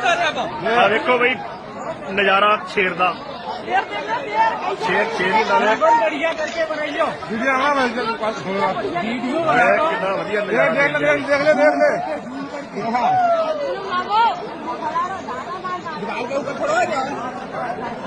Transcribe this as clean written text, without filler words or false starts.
ਆ ਵੇਖੋ ਬਈ ਨਜ਼ਾਰਾ ਸ਼ੇਰ ਦਾ शेर शेर ही ला बढ़िया करके बनाइयो वीडियो आना मैं वीडियो कितना बढ़िया देख ले हां दीवार के ऊपर खड़ा हो जा